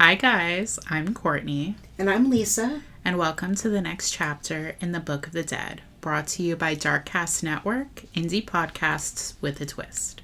Hi guys, I'm Courtney. And I'm Lisa. And welcome to the next chapter in the Book of the Dead, brought to you by Darkcast Network, indie podcasts with a twist.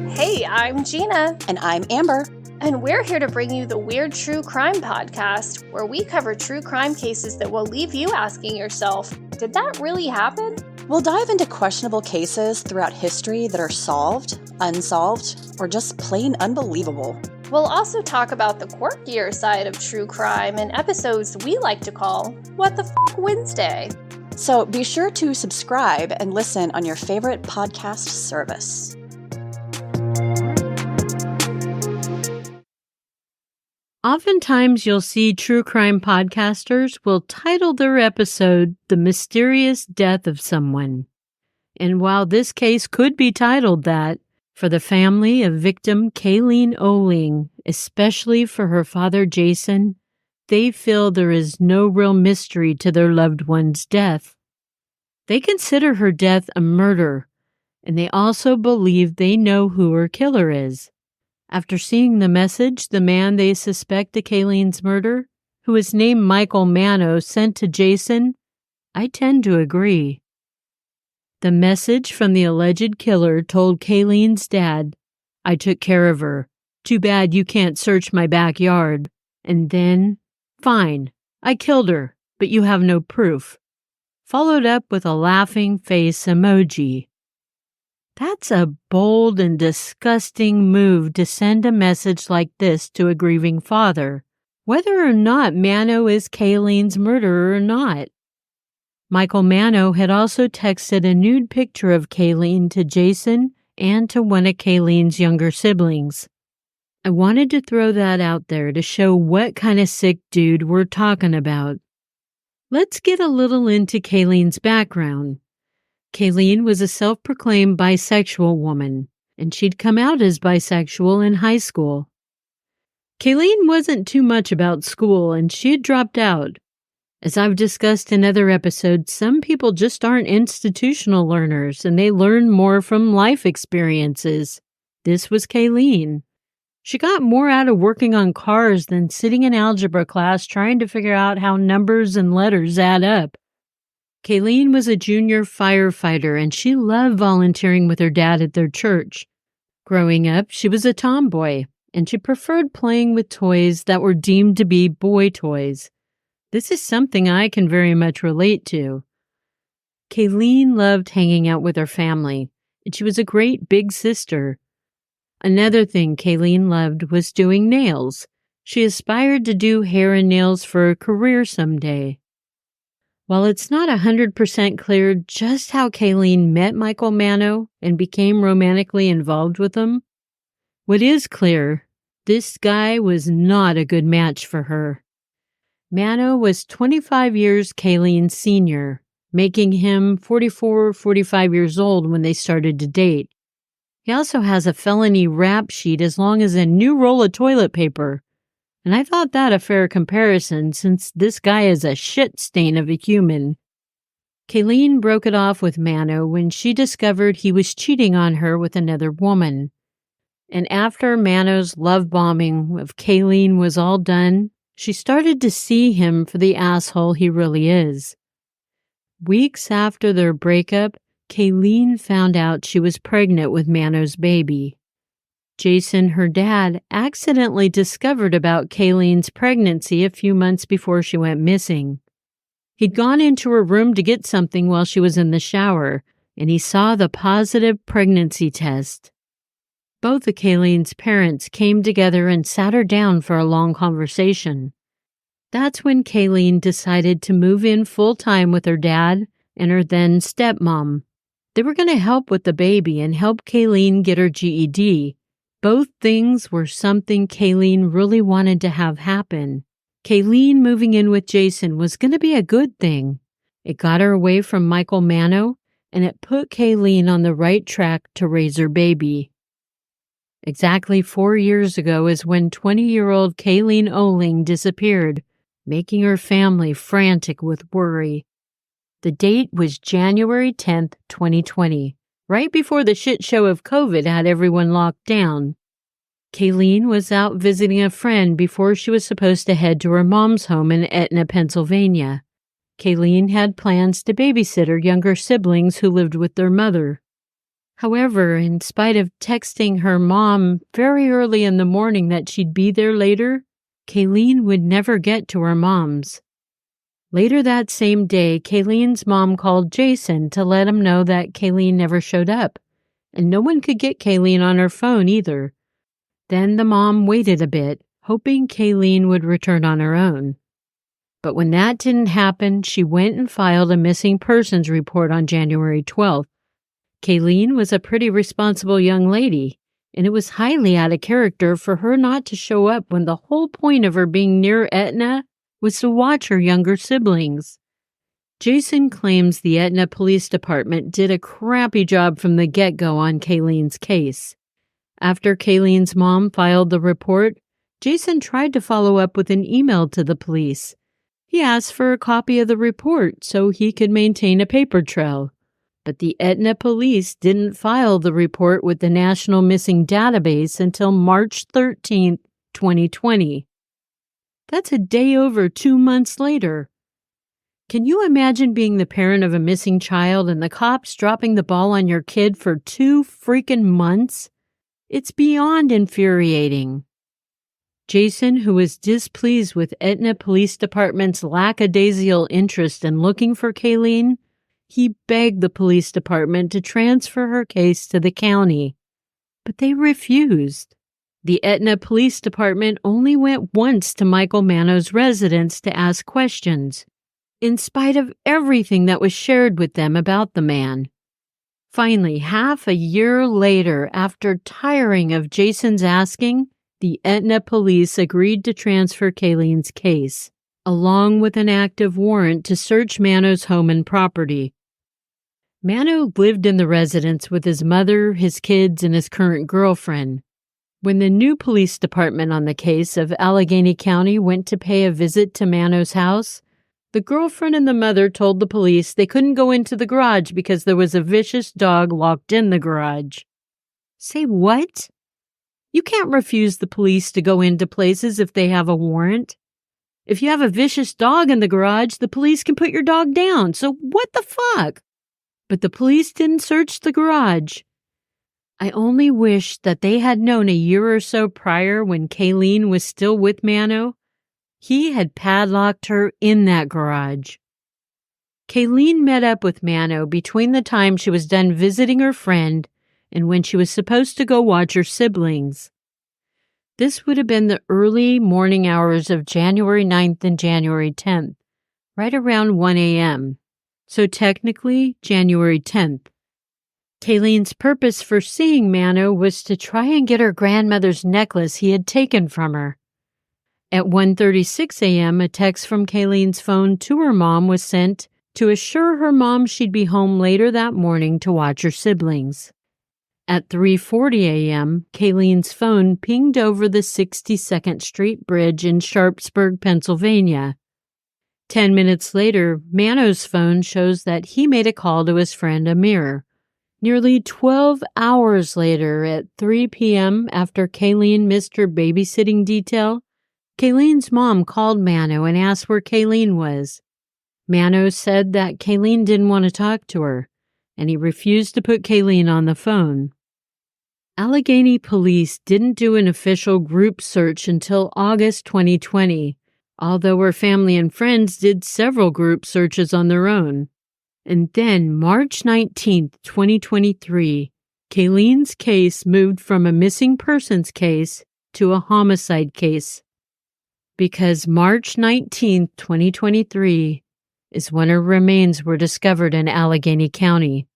Hey, I'm Gina. And I'm Amber. And we're here to bring you the Weird True Crime Podcast, where we cover true crime cases that will leave you asking yourself, did that really happen? We'll dive into questionable cases throughout history that are solved, unsolved, or just plain unbelievable. We'll also talk about the quirkier side of true crime in episodes we like to call What the F*** Wednesday. So be sure to subscribe and listen on your favorite podcast service. Oftentimes you'll see true crime podcasters will title their episode The Mysterious Death of Someone. And while this case could be titled that, for the family of victim Kaylene Oehling, especially for her father Jason, they feel there is no real mystery to their loved one's death. They consider her death a murder, and they also believe they know who her killer is. After seeing the message the man they suspect of Kaylene's murder, who is named Michael Manno, sent to Jason, I tend to agree. The message from the alleged killer told Kaylene's dad, I took care of her. Too bad you can't search my backyard. And then, fine, I killed her, but you have no proof. Followed up with a laughing face emoji. That's a bold and disgusting move to send a message like this to a grieving father, whether or not Manno is Kaylene's murderer or not. Michael Manno had also texted a nude picture of Kaylene to Jason and to one of Kaylene's younger siblings. I wanted to throw that out there to show what kind of sick dude we're talking about. Let's get a little into Kaylene's background. Kaylene was a self-proclaimed bisexual woman, and she'd come out as bisexual in high school. Kaylene wasn't too much about school, and she had dropped out. As I've discussed in other episodes, some people just aren't institutional learners, and they learn more from life experiences. This was Kaylene. She got more out of working on cars than sitting in algebra class trying to figure out how numbers and letters add up. Kaylene was a junior firefighter, and she loved volunteering with her dad at their church. Growing up, she was a tomboy, and she preferred playing with toys that were deemed to be boy toys. This is something I can very much relate to. Kaylene loved hanging out with her family, and she was a great big sister. Another thing Kaylene loved was doing nails. She aspired to do hair and nails for a career someday. While it's not 100% clear just how Kaylene met Michael Manno and became romantically involved with him, what is clear, this guy was not a good match for her. Manno was 25 years Kaylene's senior, making him 44 or 45 years old when they started to date. He also has a felony rap sheet as long as a new roll of toilet paper. And I thought that a fair comparison since this guy is a shit stain of a human. Kaylene broke it off with Manno when she discovered he was cheating on her with another woman. And after Manno's love bombing of Kaylene was all done, she started to see him for the asshole he really is. Weeks after their breakup, Kaylene found out she was pregnant with Manno's baby. Jason, her dad, accidentally discovered about Kaylene's pregnancy a few months before she went missing. He'd gone into her room to get something while she was in the shower, and he saw the positive pregnancy test. Both of Kaylene's parents came together and sat her down for a long conversation. That's when Kaylene decided to move in full-time with her dad and her then stepmom. They were going to help with the baby and help Kaylene get her GED. Both things were something Kaylene really wanted to have happen. Kaylene moving in with Jason was going to be a good thing. It got her away from Michael Manno, and it put Kaylene on the right track to raise her baby. Exactly 4 years ago is when 20-year-old Kaylene Oehling disappeared, making her family frantic with worry. The date was January 10th, 2020, right before the shit show of COVID had everyone locked down. Kaylene was out visiting a friend before she was supposed to head to her mom's home in Etna, Pennsylvania. Kaylene had plans to babysit her younger siblings who lived with their mother. However, in spite of texting her mom very early in the morning that she'd be there later, Kaylene would never get to her mom's. Later that same day, Kaylene's mom called Jason to let him know that Kaylene never showed up, and no one could get Kaylene on her phone either. Then the mom waited a bit, hoping Kaylene would return on her own. But when that didn't happen, she went and filed a missing persons report on January 12th. Kaylene was a pretty responsible young lady, and it was highly out of character for her not to show up when the whole point of her being near Etna was to watch her younger siblings. Jason claims the Etna Police Department did a crappy job from the get-go on Kaylene's case. After Kaylene's mom filed the report, Jason tried to follow up with an email to the police. He asked for a copy of the report so he could maintain a paper trail. But the Etna police didn't file the report with the National Missing Database until March 13th, 2020. That's a day over 2 months later. Can you imagine being the parent of a missing child and the cops dropping the ball on your kid for 2 freaking months? It's beyond infuriating. Jason, who was displeased with Etna Police Department's lackadaisical interest in looking for Kaylene, he begged the police department to transfer her case to the county. But they refused. The Etna Police Department only went once to Michael Manno's residence to ask questions, in spite of everything that was shared with them about the man. Finally, half a year later, after tiring of Jason's asking, the Etna police agreed to transfer Kaylene's case, along with an active warrant to search Manno's home and property. Manno lived in the residence with his mother, his kids, and his current girlfriend. When the new police department on the case of Allegheny County went to pay a visit to Manno's house, the girlfriend and the mother told the police they couldn't go into the garage because there was a vicious dog locked in the garage. Say what? You can't refuse the police to go into places if they have a warrant. If you have a vicious dog in the garage, the police can put your dog down. So what the fuck? But the police didn't search the garage. I only wish that they had known a year or so prior when Kaylene was still with Manno. He had padlocked her in that garage. Kaylene met up with Manno between the time she was done visiting her friend and when she was supposed to go watch her siblings. This would have been the early morning hours of January 9th and January 10th, right around 1 a.m. So technically, January 10th. Kaylene's purpose for seeing Manno was to try and get her grandmother's necklace he had taken from her. At 1:36 a.m., a text from Kaylene's phone to her mom was sent to assure her mom she'd be home later that morning to watch her siblings. At 3:40 a.m., Kaylene's phone pinged over the 62nd Street Bridge in Sharpsburg, Pennsylvania. 10 minutes later, Manno's phone shows that he made a call to his friend Amir. Nearly 12 hours later, at 3 p.m., after Kaylene missed her babysitting detail, Kaylene's mom called Manno and asked where Kaylene was. Manno said that Kaylene didn't want to talk to her, and he refused to put Kaylene on the phone. Allegheny police didn't do an official group search until August 2020, although her family and friends did several group searches on their own. And then, March 19, 2023, Kaylene's case moved from a missing persons case to a homicide case. Because March 19, 2023, is when her remains were discovered in Allegheny County.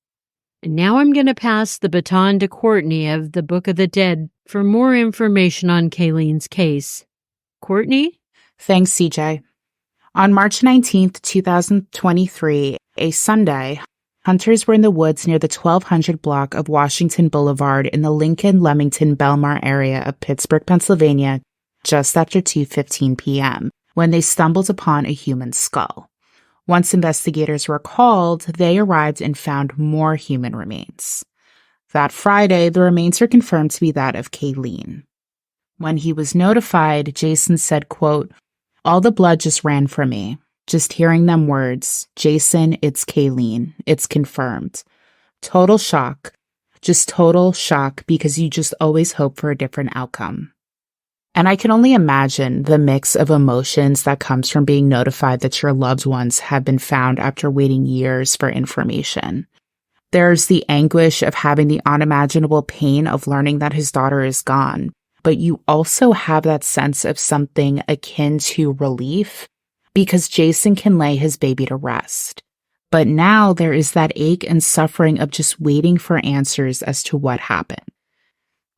And now I'm going to pass the baton to Courtney of the Book of the Dead for more information on Kaylene's case. Courtney? Thanks, CJ. On March 19th, 2023, a Sunday, hunters were in the woods near the 1200 block of Washington Boulevard in the Lincoln-Leamington-Belmar area of Pittsburgh, Pennsylvania, just after 2:15 p.m., when they stumbled upon a human skull. Once investigators were called, they arrived and found more human remains. That Friday, the remains were confirmed to be that of Kaylene. When he was notified, Jason said, quote, "All the blood just ran from me. Just hearing them words, Jason, it's Kaylene. It's confirmed. Total shock. Just total shock because you just always hope for a different outcome." And I can only imagine the mix of emotions that comes from being notified that your loved ones have been found after waiting years for information. There's the anguish of having the unimaginable pain of learning that his daughter is gone, but you also have that sense of something akin to relief because Jason can lay his baby to rest. But now there is that ache and suffering of just waiting for answers as to what happened.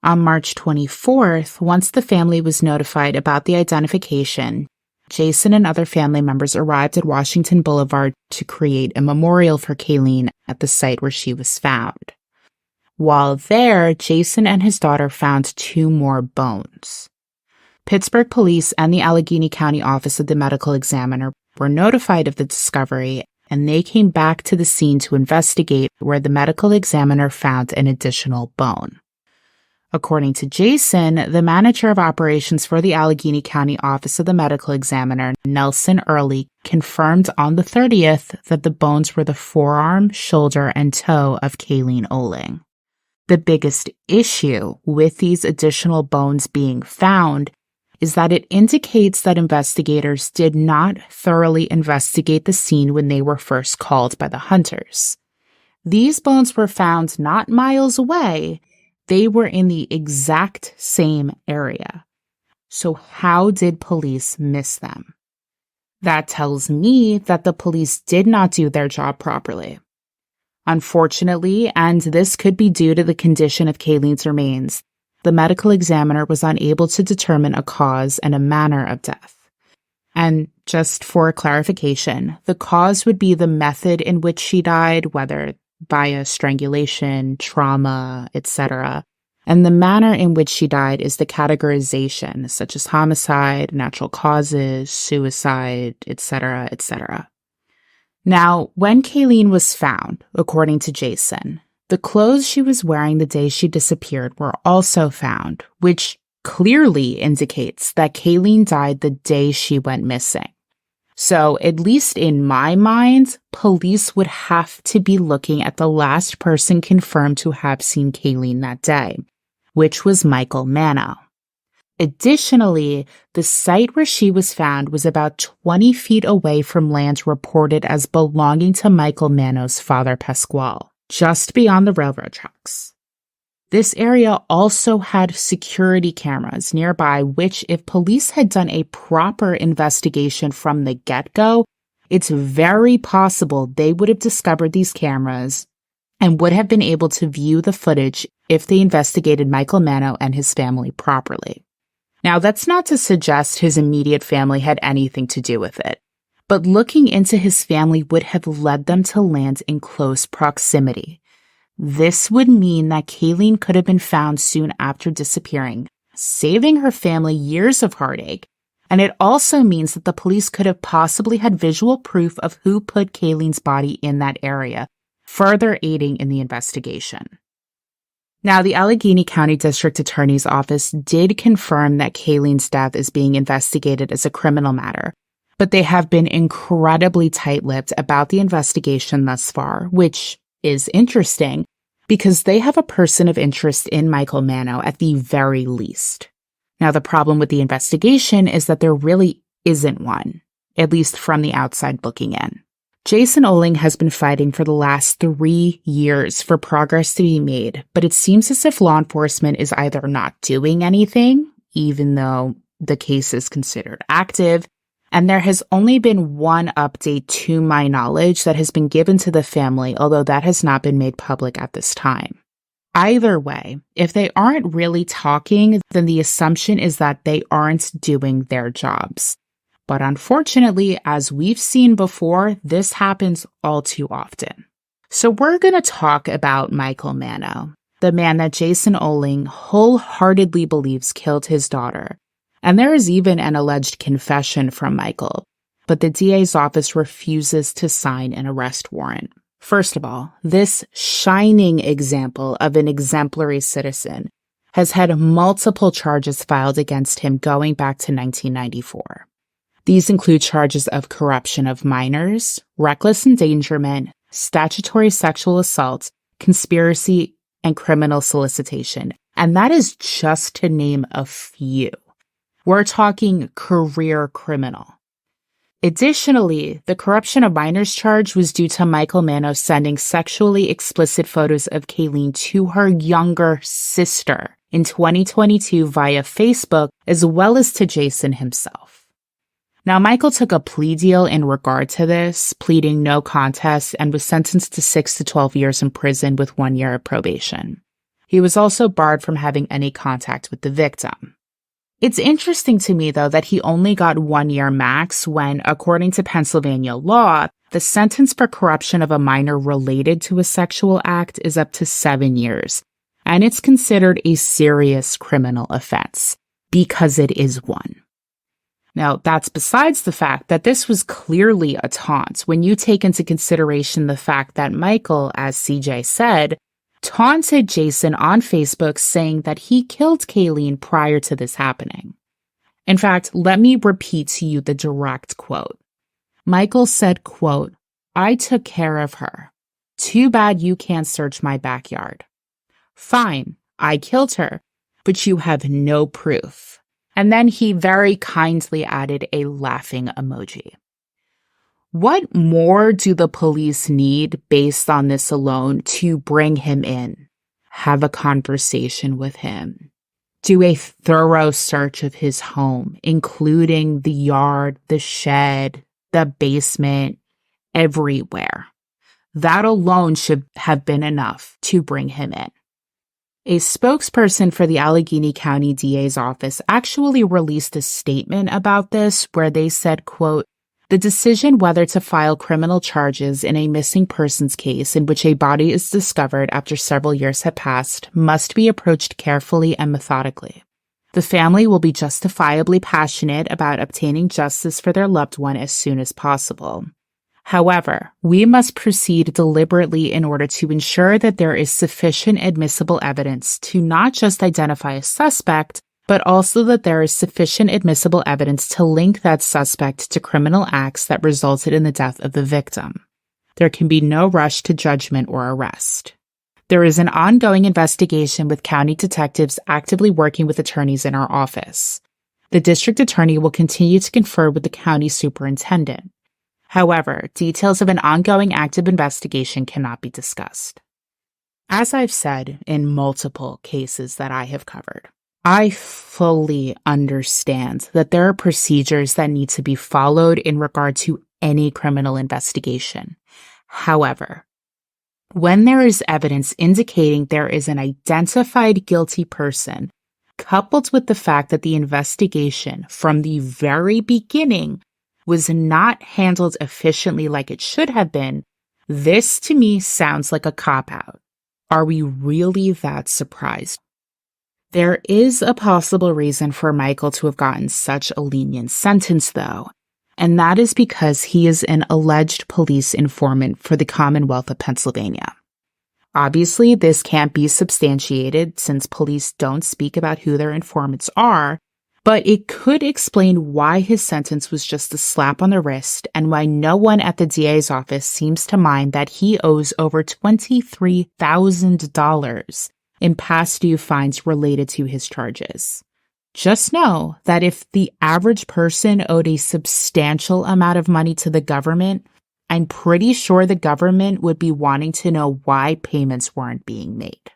On March 24th, once the family was notified about the identification, Jason and other family members arrived at Washington Boulevard to create a memorial for Kaylene at the site where she was found. While there, Jason and his daughter found 2 more bones. Pittsburgh police and the Allegheny County Office of the Medical Examiner were notified of the discovery, and they came back to the scene to investigate, where the medical examiner found an additional bone. According to Jason, the manager of operations for the Allegheny County Office of the Medical Examiner, Nelson Early, confirmed on the 30th that the bones were the forearm, shoulder, and toe of Kaylene Oehling. The biggest issue with these additional bones being found is that it indicates that investigators did not thoroughly investigate the scene when they were first called by the hunters. These bones were found not miles away. They were in the exact same area. So how did police miss them? That tells me that the police did not do their job properly. Unfortunately, and this could be due to the condition of Kaylene's remains, the medical examiner was unable to determine a cause and a manner of death. And just for clarification, the cause would be the method in which she died, whether via strangulation, trauma, etc. And the manner in which she died is the categorization, such as homicide, natural causes, suicide, etc., etc. Now, when Kaylene was found, according to Jason, the clothes she was wearing the day she disappeared were also found, which clearly indicates that Kaylene died the day she went missing. So, at least in my mind, police would have to be looking at the last person confirmed to have seen Kaylene that day, which was Michael Manno. Additionally, the site where she was found was about 20 feet away from land reported as belonging to Michael Manno's father, Pasquale, just beyond the railroad tracks. This area also had security cameras nearby, which, if police had done a proper investigation from the get-go, it's very possible they would have discovered these cameras and would have been able to view the footage if they investigated Michael Manno and his family properly. Now, that's not to suggest his immediate family had anything to do with it, but looking into his family would have led them to land in close proximity. This would mean that Kaylene could have been found soon after disappearing, saving her family years of heartache, and it also means that the police could have possibly had visual proof of who put Kaylene's body in that area, further aiding in the investigation. Now, the Allegheny County District Attorney's Office did confirm that Kaylene's death is being investigated as a criminal matter, but they have been incredibly tight-lipped about the investigation thus far, which is interesting because they have a person of interest in Michael Manno at the very least. Now, the problem with the investigation is that there really isn't one, at least from the outside looking in. Jason Oehling has been fighting for the last 3 years for progress to be made, but it seems as if law enforcement is either not doing anything, even though the case is considered active, and there has only been one update to my knowledge that has been given to the family, although that has not been made public at this time. Either way, if they aren't really talking, then the assumption is that they aren't doing their jobs. But unfortunately, as we've seen before, this happens all too often. So we're going to talk about Michael Manno, the man that Jason Oehling wholeheartedly believes killed his daughter. And there is even an alleged confession from Michael, but the DA's office refuses to sign an arrest warrant. First of all, this shining example of an exemplary citizen has had multiple charges filed against him going back to 1994. These include charges of corruption of minors, reckless endangerment, statutory sexual assault, conspiracy, and criminal solicitation. And that is just to name a few. We're talking career criminal. Additionally, the corruption of minors charge was due to Michael Manno sending sexually explicit photos of Kaylene to her younger sister in 2022 via Facebook, as well as to Jason himself. Now, Michael took a plea deal in regard to this, pleading no contest, and was sentenced to 6 to 12 years in prison with 1 year of probation. He was also barred from having any contact with the victim. It's interesting to me, though, that he only got 1 year max when, according to Pennsylvania law, the sentence for corruption of a minor related to a sexual act is up to 7 years, and it's considered a serious criminal offense because it is one. Now, that's besides the fact that this was clearly a taunt when you take into consideration the fact that Michael, as CJ said, taunted Jason on Facebook saying that he killed Kaylene prior to this happening. In fact, let me repeat to you the direct quote. Michael said, quote, "I took care of her. Too bad you can't search my backyard. Fine, I killed her, but you have no proof." And then he very kindly added a laughing emoji. What more do the police need based on this alone to bring him in, have a conversation with him, do a thorough search of his home, including the yard, the shed, the basement, everywhere? That alone should have been enough to bring him in. A spokesperson for the Allegheny County DA's office actually released a statement about this where they said, quote, "The decision whether to file criminal charges in a missing persons case in which a body is discovered after several years have passed must be approached carefully and methodically. The family will be justifiably passionate about obtaining justice for their loved one as soon as possible. However, we must proceed deliberately in order to ensure that there is sufficient admissible evidence to not just identify a suspect, but also that there is sufficient admissible evidence to link that suspect to criminal acts that resulted in the death of the victim. There can be no rush to judgment or arrest. There is an ongoing investigation with county detectives actively working with attorneys in our office. The district attorney will continue to confer with the county superintendent. However, details of an ongoing active investigation cannot be discussed." As I've said in multiple cases that I have covered, I fully understand that there are procedures that need to be followed in regard to any criminal investigation. However, when there is evidence indicating there is an identified guilty person, coupled with the fact that the investigation from the very beginning was not handled efficiently like it should have been, this to me sounds like a cop-out. Are we really that surprised? There is a possible reason for Michael to have gotten such a lenient sentence, though, and that is because he is an alleged police informant for the Commonwealth of Pennsylvania. Obviously, this can't be substantiated since police don't speak about who their informants are, but it could explain why his sentence was just a slap on the wrist and why no one at the DA's office seems to mind that he owes over $23,000 in past due fines related to his charges. Just know that if the average person owed a substantial amount of money to the government, I'm pretty sure the government would be wanting to know why payments weren't being made.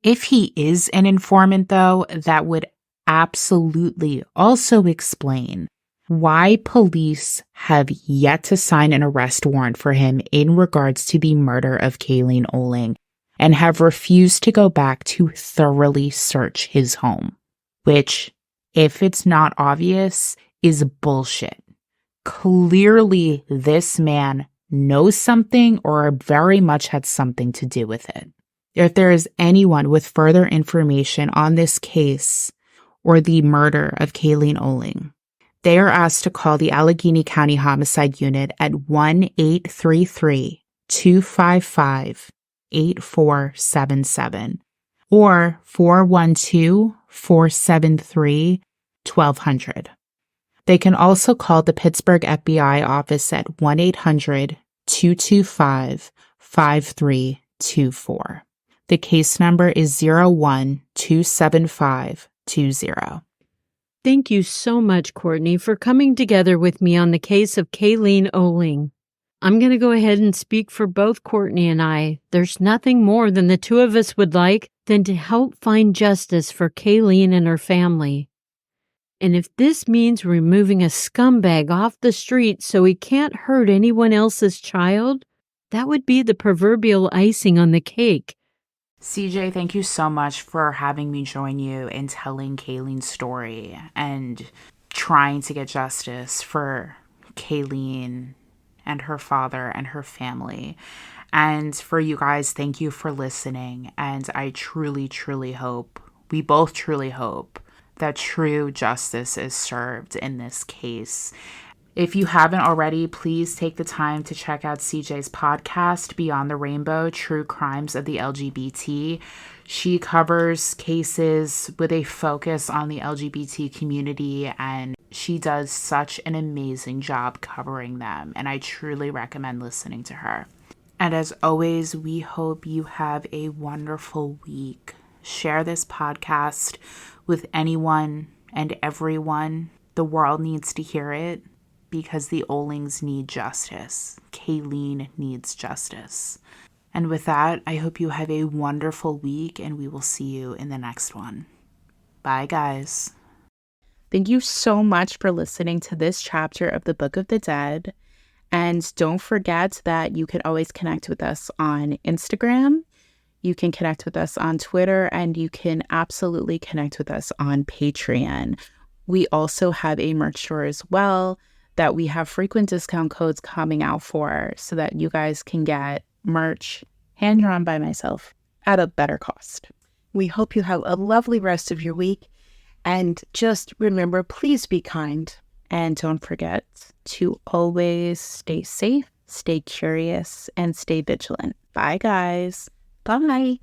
If he is an informant, though, that would absolutely also explain why police have yet to sign an arrest warrant for him in regards to the murder of Kaylene Oehling and have refused to go back to thoroughly search his home, which, if it's not obvious, is bullshit. Clearly, this man knows something or very much had something to do with it. If there is anyone with further information on this case or the murder of Kaylene Oehling, they are asked to call the Allegheny County Homicide Unit at 1-833-255-8477 or 412-473-1200. They can also call the Pittsburgh FBI office at 1-800-225-5324. The case number is 0127520. Thank you so much, Courtney, for coming together with me on the case of Kaylene Oehling. I'm going to go ahead and speak for both Courtney and I. There's nothing more than the two of us would like than to help find justice for Kaylene and her family. And if this means removing a scumbag off the street so he can't hurt anyone else's child, that would be the proverbial icing on the cake. CJ, thank you so much for having me join you in telling Kaylene's story and trying to get justice for Kaylene and her father and her family. And for you guys, thank you for listening. And I truly, truly hope, we both truly hope, that true justice is served in this case. If you haven't already, please take the time to check out CJ's podcast, Beyond the Rainbow, True Crimes of the LGBT. She covers cases with a focus on the LGBT community, and she does such an amazing job covering them, and I truly recommend listening to her. And as always, we hope you have a wonderful week. Share this podcast with anyone and everyone. The world needs to hear it because the Oehlings need justice. Kaylene needs justice. And with that, I hope you have a wonderful week, and we will see you in the next one. Bye, guys. Thank you so much for listening to this chapter of the Book of the Dead. And don't forget that you can always connect with us on Instagram. You can connect with us on Twitter, and you can absolutely connect with us on Patreon. We also have a merch store as well that we have frequent discount codes coming out for, so that you guys can get merch hand-drawn by myself at a better cost. We hope you have a lovely rest of your week. And just remember, please be kind. And don't forget to always stay safe, stay curious, and stay vigilant. Bye, guys. Bye.